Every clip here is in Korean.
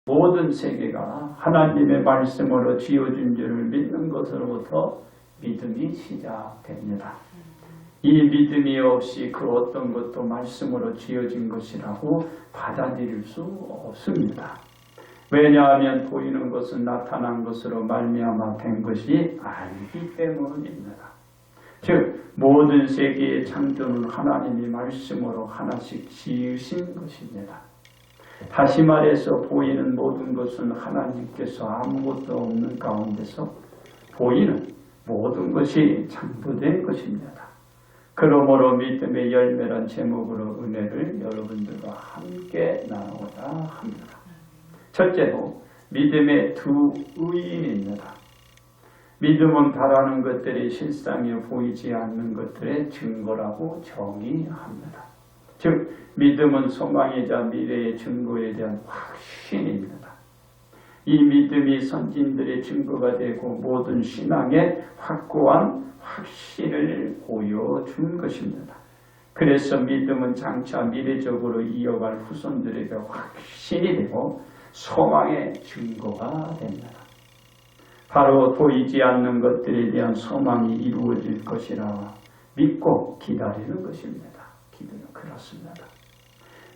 모든 세계가 하나님의 말씀으로 지어진 줄을 믿는 것으로부터 믿음이 시작됩니다. 이 믿음이 없이 그 어떤 것도 말씀으로 지어진 것이라고 받아들일 수 없습니다. 왜냐하면 보이는 것은 나타난 것으로 말미암아 된 것이 아니기 때문입니다. 즉 모든 세계의 창조는 하나님이 말씀으로 하나씩 지으신 것입니다. 다시 말해서 보이는 모든 것은 하나님께서 아무것도 없는 가운데서 보이는 모든 것이 창조된 것입니다. 그러므로 믿음의 열매란 제목으로 은혜를 여러분들과 함께 나누고자 합니다. 첫째로 믿음의 두 의인입니다. 믿음은 바라는 것들이 실상에 보이지 않는 것들의 증거라고 정의합니다. 즉 믿음은 소망이자 미래의 증거에 대한 확신입니다. 이 믿음이 선진들의 증거가 되고 모든 신앙의 확고한 확신을 보여준 것입니다. 그래서 믿음은 장차 미래적으로 이어갈 후손들에게 확신이 되고 소망의 증거가 됩니다. 바로 보이지 않는 것들에 대한 소망이 이루어질 것이라 믿고 기다리는 것입니다. 기도는 그렇습니다.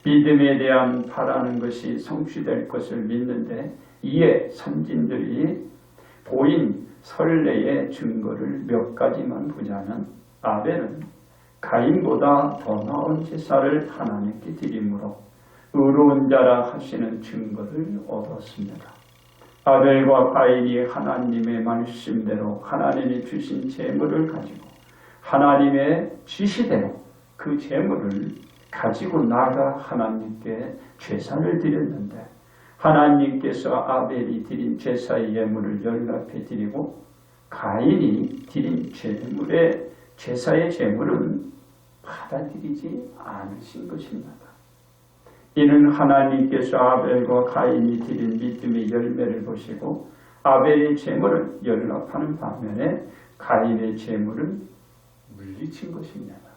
믿음에 대한 바라는 것이 성취될 것을 믿는데 이에 선진들이 보인 설레의 증거를 몇 가지만 보자면 아벨은 가인보다 더 나은 제사를 하나님께 드림으로 의로운 자라 하시는 증거를 얻었습니다. 아벨과 가인이 하나님의 말씀대로 하나님이 주신 재물을 가지고 하나님의 지시대로 그 재물을 가지고 나가 하나님께 제사를 드렸는데 하나님께서 아벨이 드린 제사의 예물을 연락해 드리고 가인이 드린 제사의 재물은 받아들이지 않으신 것입니다. 이는 하나님께서 아벨과 가인이 드린 믿음의 열매를 보시고 아벨의 재물을 연락하는 반면에 가인의 재물은 물리친 것입니다.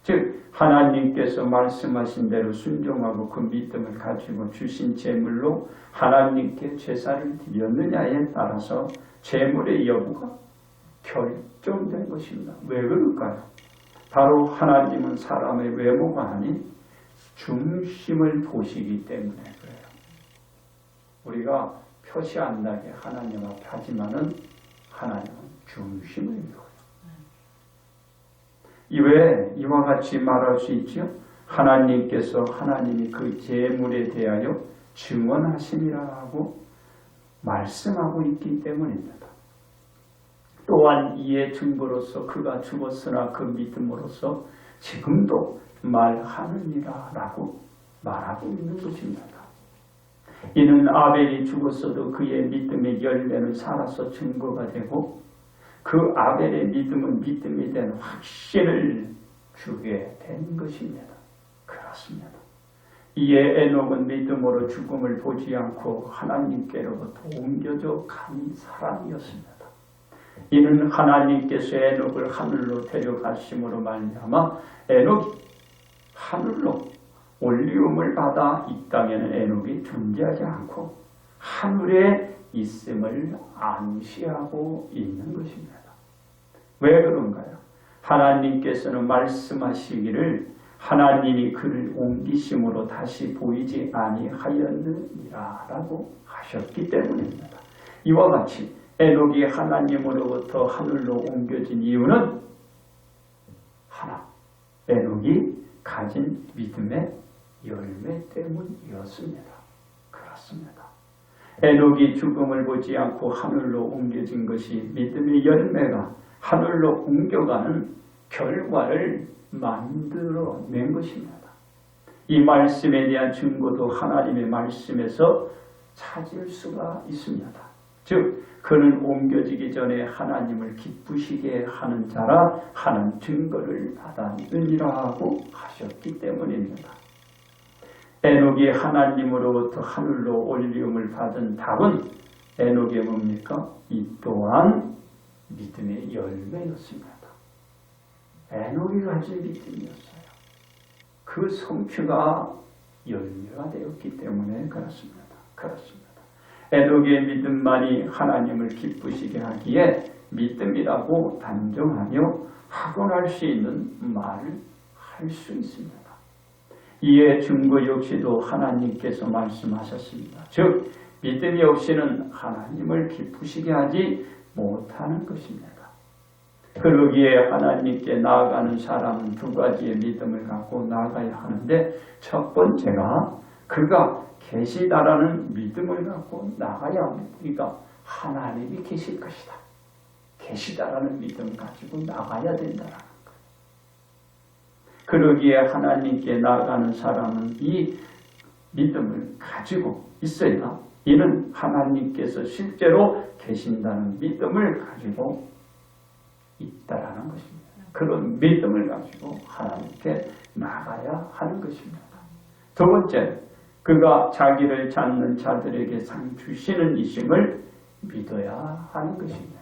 즉 하나님께서 말씀하신 대로 순종하고 그 믿음을 가지고 주신 제물로 하나님께 제사를 드렸느냐에 따라서 제물의 여부가 결정된 것입니다. 왜 그럴까요? 바로 하나님은 사람의 외모가 아닌 중심을 보시기 때문에 그래요. 우리가 표시 안 나게 하나님 앞에 하지만은 하나님은 중심을 이루어요. 이외에 이와 같이 말할 수 있죠. 하나님께서 하나님이 그 제물에 대하여 증언하심이라고 말씀하고 있기 때문입니다. 또한 이의 증거로서 그가 죽었으나 그 믿음으로써 지금도 말하느니라 라고 말하고 있는 것입니다. 이는 아벨이 죽었어도 그의 믿음의 열매는 살아서 증거가 되고 그 아벨의 믿음은 믿음이 된 확신을 주게 된 것입니다. 그렇습니다. 이에 에녹은 믿음으로 죽음을 보지 않고 하나님께로부터 옮겨져 간 사람이었습니다. 이는 하나님께서 에녹을 하늘로 데려가심으로 말미암아 에녹이 하늘로 올리움을 받아 이 땅에는 에녹이 존재하지 않고 하늘에 있음을 암시하고 있는 것입니다. 왜 그런가요? 하나님께서는 말씀하시기를 하나님이 그를 옮기심으로 다시 보이지 아니하였느니라 라고 하셨기 때문입니다. 이와 같이 에녹이 하나님으로부터 하늘로 옮겨진 이유는 하나, 에녹이 가진 믿음의 열매 때문이었습니다. 그렇습니다. 에녹이 죽음을 보지 않고 하늘로 옮겨진 것이 믿음의 열매가 하늘로 옮겨가는 결과를 만들어낸 것입니다. 이 말씀에 대한 증거도 하나님의 말씀에서 찾을 수가 있습니다. 즉 그는 옮겨지기 전에 하나님을 기쁘시게 하는 자라 하는 증거를 받았느니라 하고 하셨기 때문입니다. 에녹이 하나님으로부터 하늘로 올리움을 받은 답은 에녹의 뭡니까? 이 또한 믿음의 열매였습니다. 에녹이 가진 믿음이었어요. 그 성취가 열매가 되었기 때문에 그렇습니다. 그렇습니다. 에녹의 믿음만이 하나님을 기쁘시게 하기에 믿음이라고 단정하며 확언할 수 있는 말을 할 수 있습니다. 이에 증거 역시도 하나님께서 말씀하셨습니다. 즉 믿음이 없이는 하나님을 기쁘시게 하지 못하는 것입니다. 그러기에 하나님께 나아가는 사람은 두 가지의 믿음을 갖고 나아가야 하는데, 첫 번째가 그가 계시다라는 믿음을 갖고 나가야 우리가 하나님이 계실 것이다, 계시다라는 믿음을 가지고 나가야 된다라는 것. 그러기에 하나님께 나아가는 사람은 이 믿음을 가지고 있어야, 이는 하나님께서 실제로 계신다는 믿음을 가지고 있다라는 것입니다. 그런 믿음을 가지고 하나님께 나가야 하는 것입니다. 두 번째, 그가 자기를 찾는 자들에게 상 주시는 이심을 믿어야 하는 것입니다.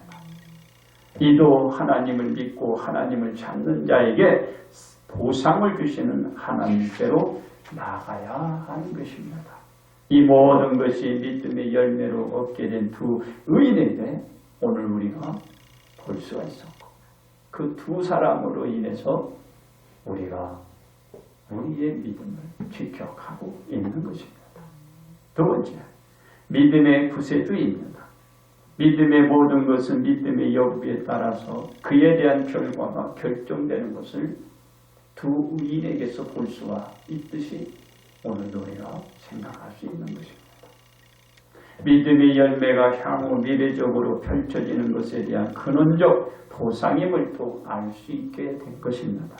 이도 하나님을 믿고 하나님을 찾는 자에게 보상을 주시는 하나님께로 나가야 하는 것입니다. 이 모든 것이 믿음의 열매로 얻게 된 두 의인에게 오늘 우리가 볼 수가 있었고, 그 두 사람으로 인해서 우리가 우리의 믿음을 지켜가고 있는 것입니다. 두 번째, 믿음의 구세주입니다. 믿음의 모든 것은 믿음의 여부에 따라서 그에 대한 결과가 결정되는 것을 두 의인에게서 볼 수가 있듯이 오늘 우리가 생각할 수 있는 것입니다. 믿음의 열매가 향후 미래적으로 펼쳐지는 것에 대한 근원적 보상임을 또 알 수 있게 된 것입니다.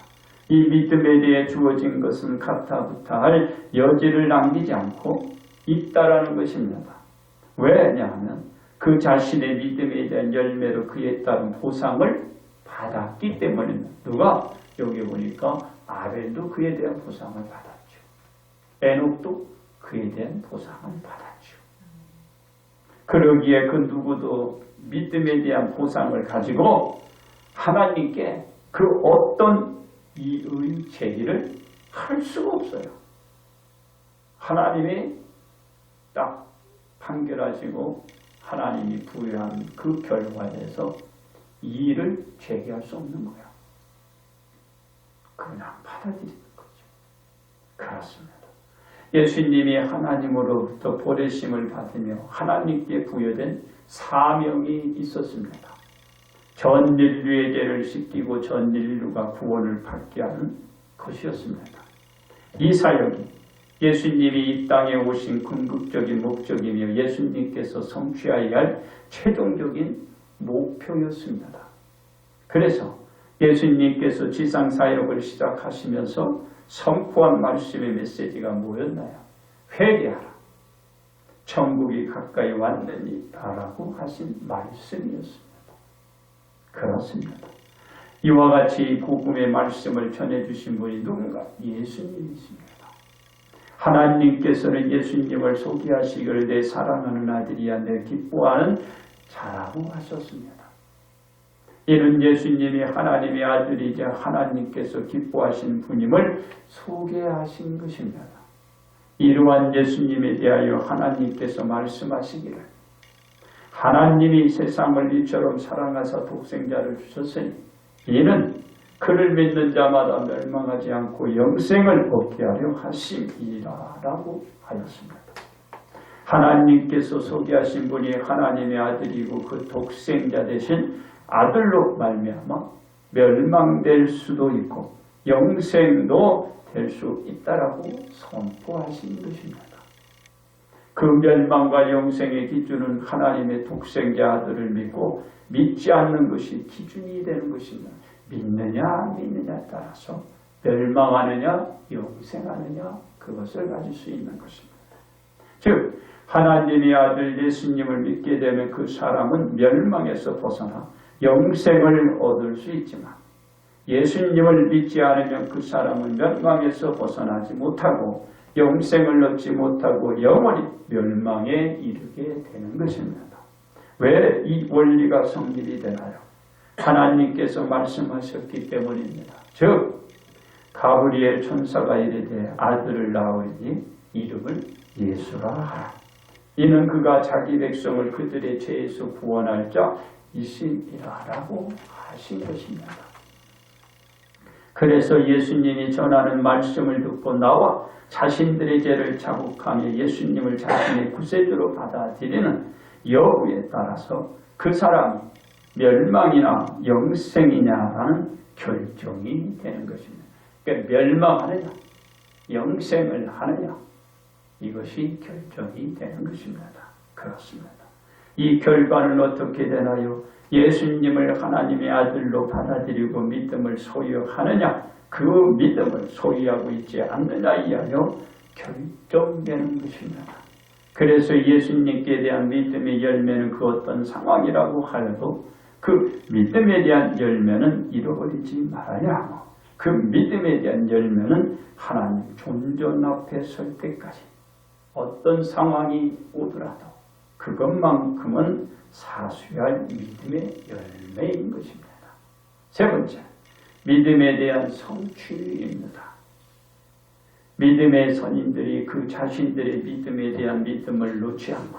이 믿음에 대해 주어진 것은 가타부타할 여지를 남기지 않고 있다라는 것입니다. 왜냐하면 그 자신의 믿음에 대한 열매로 그에 따른 보상을 받았기 때문입니다. 누가? 여기 보니까 아벨도 그에 대한 보상을 받았죠. 에녹도 그에 대한 보상을 받았죠. 그러기에 그 누구도 믿음에 대한 보상을 가지고 하나님께 그 어떤 이의 제기를 할 수가 없어요. 하나님이 딱 판결하시고 하나님이 부여한 그 결과에서 이의를 제기할 수 없는 거야. 그냥 받아들이는 거죠. 그렇습니다. 예수님이 하나님으로부터 보내심을 받으며 하나님께 부여된 사명이 있었습니다. 전 인류의 죄를 씻기고 전 인류가 구원을 받게 하는 것이었습니다. 이 사역이 예수님이 이 땅에 오신 궁극적인 목적이며 예수님께서 성취해야 할 최종적인 목표였습니다. 그래서 예수님께서 지상 사역을 시작하시면서 선포한 말씀의 메시지가 뭐였나요? 회개하라, 천국이 가까이 왔느니라고 하신 말씀이었습니다. 그렇습니다. 이와 같이 복음의 말씀을 전해주신 분이 누군가? 예수님이십니다. 하나님께서는 예수님을 소개하시기를 내 사랑하는 아들이야 내 기뻐하는 자라고 하셨습니다. 이는 예수님이 하나님의 아들이자 하나님께서 기뻐하신 분임을 소개하신 것입니다. 이러한 예수님에 대하여 하나님께서 말씀하시기를 하나님이 세상을 이처럼 사랑하사 독생자를 주셨으니 이는 그를 믿는 자마다 멸망하지 않고 영생을 얻게 하려 하심이라 라고 하였습니다. 하나님께서 소개하신 분이 하나님의 아들이고 그 독생자 대신 아들로 말미암아 멸망될 수도 있고 영생도 될 수 있다라고 선포하신 것입니다. 그 멸망과 영생의 기준은 하나님의 독생자 아들을 믿고 믿지 않는 것이 기준이 되는 것입니다. 믿느냐 안 믿느냐에 따라서 멸망하느냐 영생하느냐 그것을 가질 수 있는 것입니다. 즉 하나님의 아들 예수님을 믿게 되면 그 사람은 멸망에서 벗어나 영생을 얻을 수 있지만 예수님을 믿지 않으면 그 사람은 멸망에서 벗어나지 못하고 영생을 얻지 못하고 영원히 멸망에 이르게 되는 것입니다. 왜 이 원리가 성립이 되나요? 하나님께서 말씀하셨기 때문입니다. 즉 가브리엘 천사가 이르되 아들을 낳으리니 이름을 예수라 하라. 이는 그가 자기 백성을 그들의 죄에서 구원할 자 이심이라고 하신 것입니다. 그래서 예수님이 전하는 말씀을 듣고 나와 자신들의 죄를 자국하며 예수님을 자신의 구세주로 받아들이는 여부에 따라서 그 사람이 멸망이나 영생이냐라는 결정이 되는 것입니다. 그러니까 멸망하느냐 영생을 하느냐 이것이 결정이 되는 것입니다. 그렇습니다. 이 결과는 어떻게 되나요? 예수님을 하나님의 아들로 받아들이고 믿음을 소유하느냐 그 믿음을 소유하고 있지 않느냐에 의하여 결정되는 것입니다. 그래서 예수님께 대한 믿음의 열매는 그 어떤 상황이라고 하여도 그 믿음에 대한 열매는 잃어버리지 말아야 하고 그 믿음에 대한 열매는 하나님 존전 앞에 설 때까지 어떤 상황이 오더라도 그것만큼은 사수할 믿음의 열매인 것입니다. 세 번째, 믿음에 대한 성취입니다. 믿음의 선인들이 그 자신들의 믿음에 대한 믿음을 놓지 않고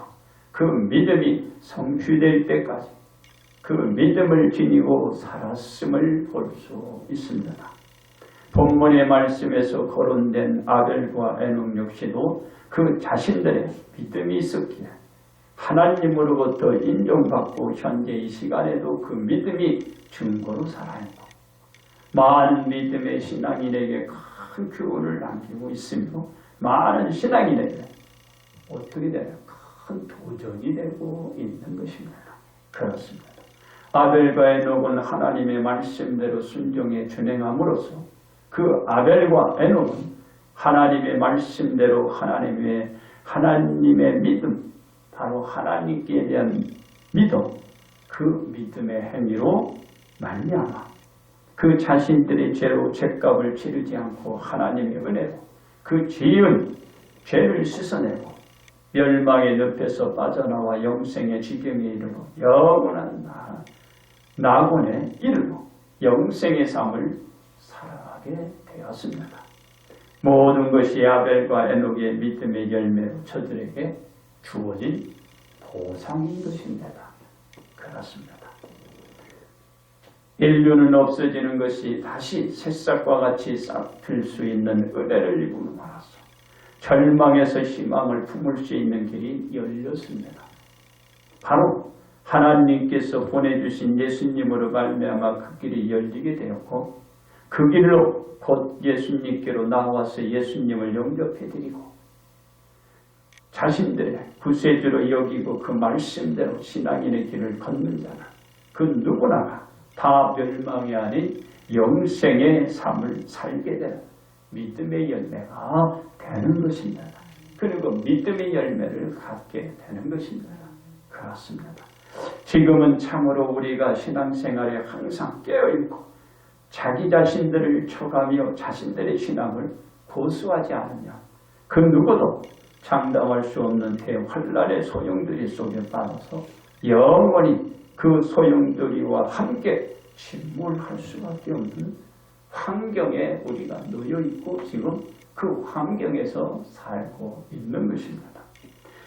그 믿음이 성취될 때까지 그 믿음을 지니고 살았음을 볼 수 있습니다. 본문의 말씀에서 거론된 아벨과 에녹 역시도 그 자신들의 믿음이 있었기에 하나님으로부터 인정받고 현재 이 시간에도 그 믿음이 증거로 살아있고 많은 믿음의 신앙인에게 큰 교훈을 남기고 있으며 많은 신앙인에게 어떻게 되냐 큰 도전이 되고 있는 것입니다. 그렇습니다. 아벨과 에녹은 하나님의 말씀대로 순종에 준행함으로써 그 아벨과 에녹은 하나님의 말씀대로 하나님의 믿음 바로 하나님께 대한 믿음 그 믿음의 행위로 말미암아 그 자신들의 죄로 죄값을 치르지 않고 하나님의 은혜로 그 죄를 씻어내고 멸망의 늪에서 빠져나와 영생의 지경에 이르러 영원한 낙원에 이르러 영생의 삶을 살아가게 되었습니다. 모든 것이 아벨과 에녹의 믿음의 열매로 저들에게 주어진 보상인 것입니다. 그렇습니다. 인류는 없어지는 것이 다시 새싹과 같이 싹틀 수 있는 은혜를 입음으로써 절망에서 희망을 품을 수 있는 길이 열렸습니다. 바로 하나님께서 보내주신 예수님으로 말미암아 그 길이 열리게 되었고 그 길로 곧 예수님께로 나와서 예수님을 영접해드리고 자신들의 구세주로 여기고 그 말씀대로 신앙인의 길을 걷는 자는 그 누구나가 다 멸망이 아닌 영생의 삶을 살게 되는 믿음의 열매가 되는 것입니다. 그리고 믿음의 열매를 갖게 되는 것입니다. 그렇습니다. 지금은 참으로 우리가 신앙생활에 항상 깨어있고 자기 자신들을 쳐가며 자신들의 신앙을 고수하지 않으며 그 누구도 장담할 수 없는 대환란의 소용돌이 속에 빠져서 영원히 그 소용돌이와 함께 침몰할 수밖에 없는 환경에 우리가 놓여있고 지금 그 환경에서 살고 있는 것입니다.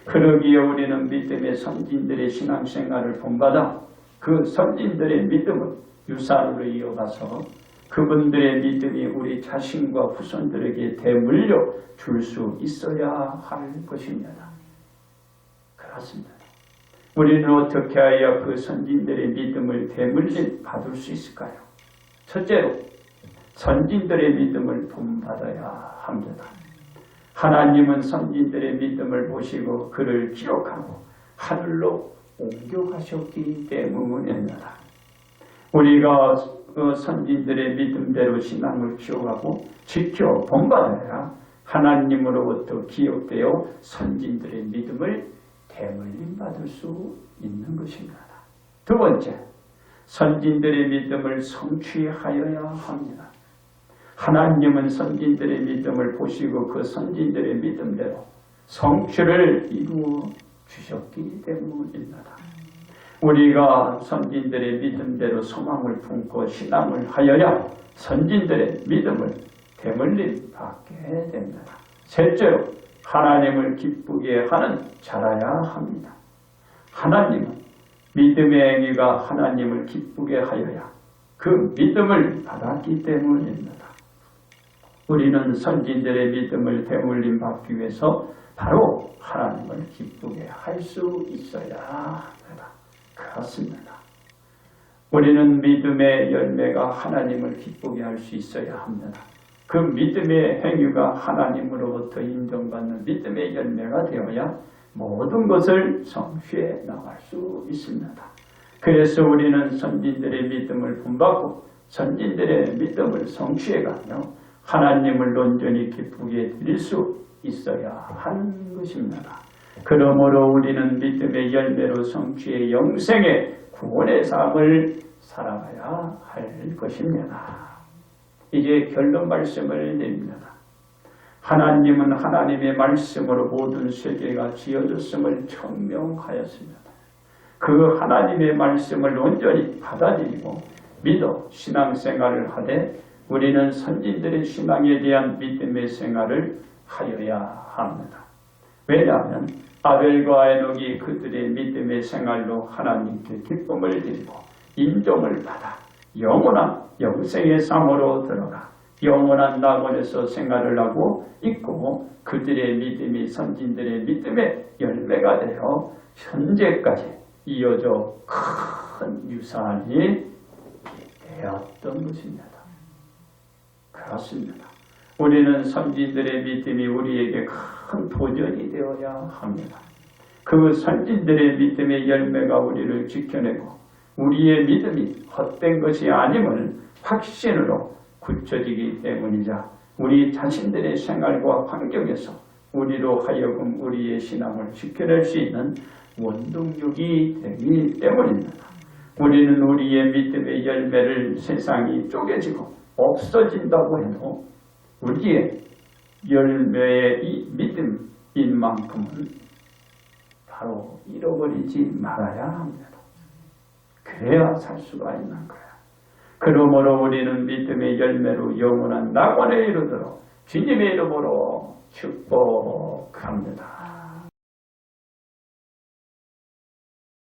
그러기에 우리는 믿음의 선진들의 신앙생활을 본받아 그 선진들의 믿음을 유산으로 이어가서 그분들의 믿음이 우리 자신과 후손들에게 대물려 줄 수 있어야 할 것입니다. 그렇습니다. 우리는 어떻게 하여 그 선진들의 믿음을 대물림 받을 수 있을까요? 첫째로 선진들의 믿음을 본받아야 합니다. 하나님은 선진들의 믿음을 보시고 그를 기록하고 하늘로 옮겨가셨기 때문입니다. 우리가 그 선진들의 믿음대로 신앙을 기억하고 지켜 본받아야 하나님으로부터 기억되어 선진들의 믿음을 대물림 받을 수 있는 것입니다. 두 번째, 선진들의 믿음을 성취하여야 합니다. 하나님은 선진들의 믿음을 보시고 그 선진들의 믿음대로 성취를 이루어 주셨기 때문입니다. 우리가 선진들의 믿음대로 소망을 품고 신앙을 하여야 선진들의 믿음을 대물림 받게 됩니다. 셋째로 하나님을 기쁘게 하는 자라야 합니다. 하나님은 믿음의 행위가 하나님을 기쁘게 하여야 그 믿음을 받았기 때문입니다. 우리는 선진들의 믿음을 되물림 받기 위해서 바로 하나님을 기쁘게 할 수 있어야 합니다. 그렇습니다. 우리는 믿음의 열매가 하나님을 기쁘게 할 수 있어야 합니다. 그 믿음의 행위가 하나님으로부터 인정받는 믿음의 열매가 되어야 모든 것을 성취해 나갈 수 있습니다. 그래서 우리는 선진들의 믿음을 본받고 선진들의 믿음을 성취해가며 하나님을 온전히 기쁘게 드릴 수 있어야 하는 것입니다. 그러므로 우리는 믿음의 열매로 성취의 영생의 구원의 삶을 살아가야 할 것입니다. 이제 결론 말씀을 드립니다. 하나님은 하나님의 말씀으로 모든 세계가 지어졌음을 청명하였습니다. 그 하나님의 말씀을 온전히 받아들이고 믿어 신앙생활을 하되 우리는 선진들의 신앙에 대한 믿음의 생활을 하여야 합니다. 왜냐하면 아벨과 에녹이 그들의 믿음의 생활로 하나님께 기쁨을 드리고 인정을 받아 영원한 영생의 삶으로 들어가 영원한 낙원에서 생활을 하고 있고 그들의 믿음이 선진들의 믿음의 열매가 되어 현재까지 이어져 큰 유산이 되었던 것입니다. 그렇습니다. 우리는 선진들의 믿음이 우리에게 큰 도전이 되어야 합니다. 그 선진들의 믿음의 열매가 우리를 지켜내고 우리의 믿음이 헛된 것이 아님을 확신으로 굳혀지기 때문이자 우리 자신들의 생활과 환경에서 우리로 하여금 우리의 신앙을 지켜낼 수 있는 원동력이 되기 때문입니다. 우리는 우리의 믿음의 열매를 세상이 쪼개지고 없어진다고 해도 우리의 열매의 이 믿음인 만큼은 바로 잃어버리지 말아야 합니다. 그래야 살 수가 있는 거야. 그러므로 우리는 믿음의 열매로 영원한 낙원에 이르도록 주님의 이름으로 축복합니다.